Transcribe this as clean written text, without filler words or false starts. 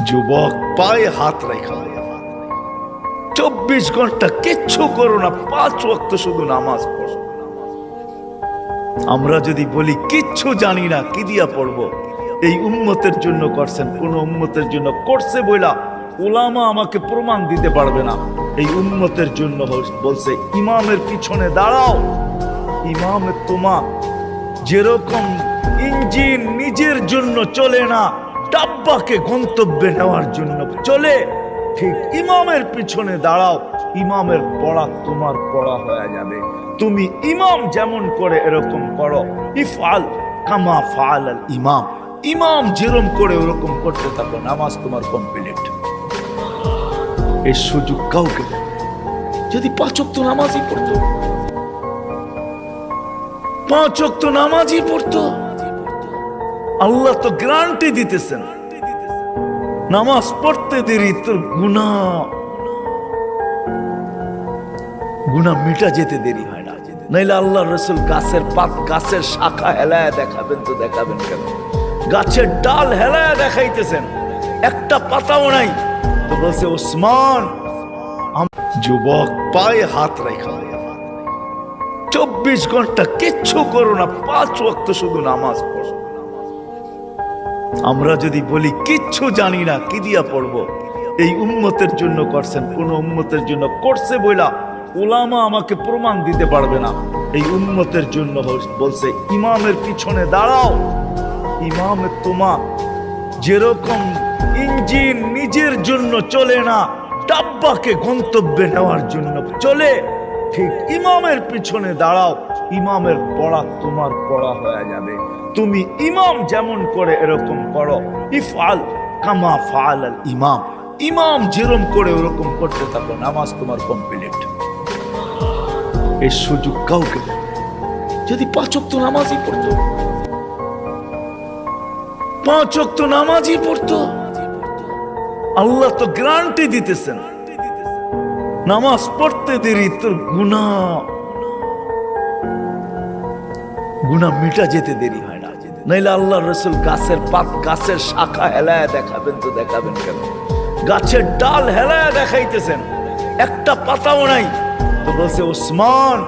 যুবক পায়ে হাত রেখা 24 ঘন্টা কিচ্ছু করো না, 5 ওয়াক্ত শুধু নামাজ পড়ো। আমরা যদি বলি কিচ্ছু জানি না, কি দিয়া পড়বো? এই উম্মতের জন্য করছেন, কোন উম্মতের জন্য করছে বইলা উলামা আমাকে প্রমাণ দিতে পারবে না। এই উম্মতের জন্য বলছে ইমামের পিছনে দাঁড়াও। ইমামে তোমা যেরকম ইঞ্জিন নিজের জন্য চলে না, ডাব্বাকে গন্তব্যে নেওয়ার জন্য চলে, ঠিক ইমামের পিছনে দাঁড়াও। ইমামের পড়া তোমার পড়া হয়ে যাবে। তুমি ইমাম যেমন করে এরকম করো। ইফআল কামা ফাআল আল ইমাম। ইমাম যেরকম করে ওরকম করতে থাকো, নামাজ তোমার কমপ্লিট। এই সুযোগ কাউকে দেয়। যদি 5 ওয়াক্ত নামাজই পড়তো, 5 ওয়াক্ত নামাজই পড়তো, আল্লাহ তো গ্যারান্টি দিতেছেন নামাজ পড়তে দেরি তোর গুনাহ মিটা যেতে দেরি হয় না। নাইলে আল্লাহ রসুল গাছের পাত, গাছের শাখা হেলায় দেখাবেন তো দেখাবেন কেন? গাছের ডাল হেলায় দেখাইতেছেন, একটা পাতাও নাই, তো বলছে ওসমান। যুবক পায়ে হাত রেখা 24 ঘন্টা কিচ্ছু করো না, 5 ওয়াক্ত শুধু নামাজ পড়ো। আমরা যদি বলি কিচ্ছু জানি না, কি দিয়া পড়বো? এই উম্মতের জন্য করছেন, কোন উম্মতের জন্য করছে বইলা উলামা আমাকে প্রমাণ দিতে পারবে না। এই উম্মতের জন্য বলছে ইমামের পিছনে দাঁড়াও। ইমামে তোমা যেরকম ইঞ্জিন নিজের জন্য চলে না, ডাব্বাকে গন্তব্যে নেওয়ার জন্য চলে, ঠিক ইমামের পিছনে দাঁড়াও। ইমামের পড়া তোমার পড়া হয়ে যাবে। তুমি ইমাম যেমন করে এরকম করো। ইফআল কামা ফাআল আল ইমাম। ইমাম যেরকম করে ওরকম করতে থাকো, নামাজ তোমার কমপ্লিট। এই সুযোগ কাউকে দেয়। যদি 5 ওয়াক্ত নামাজই পড়তো, 5 ওয়াক্ত নামাজই পড়তো, আল্লাহ তো গ্যারান্টি দিতেছেন নামাজ পড়তে দেরি তোর গুনাহ মিটা যেতে দেরি হয় না। নাইলে আল্লাহ রসুল গাছের পাত, গাছের শাখা হেলায় দেখাবেন তো দেখাবেন কেন? গাছের ডাল হেলায় দেখাইতেছেন, একটা পাতাও নাই, তো বলছে ওসমান।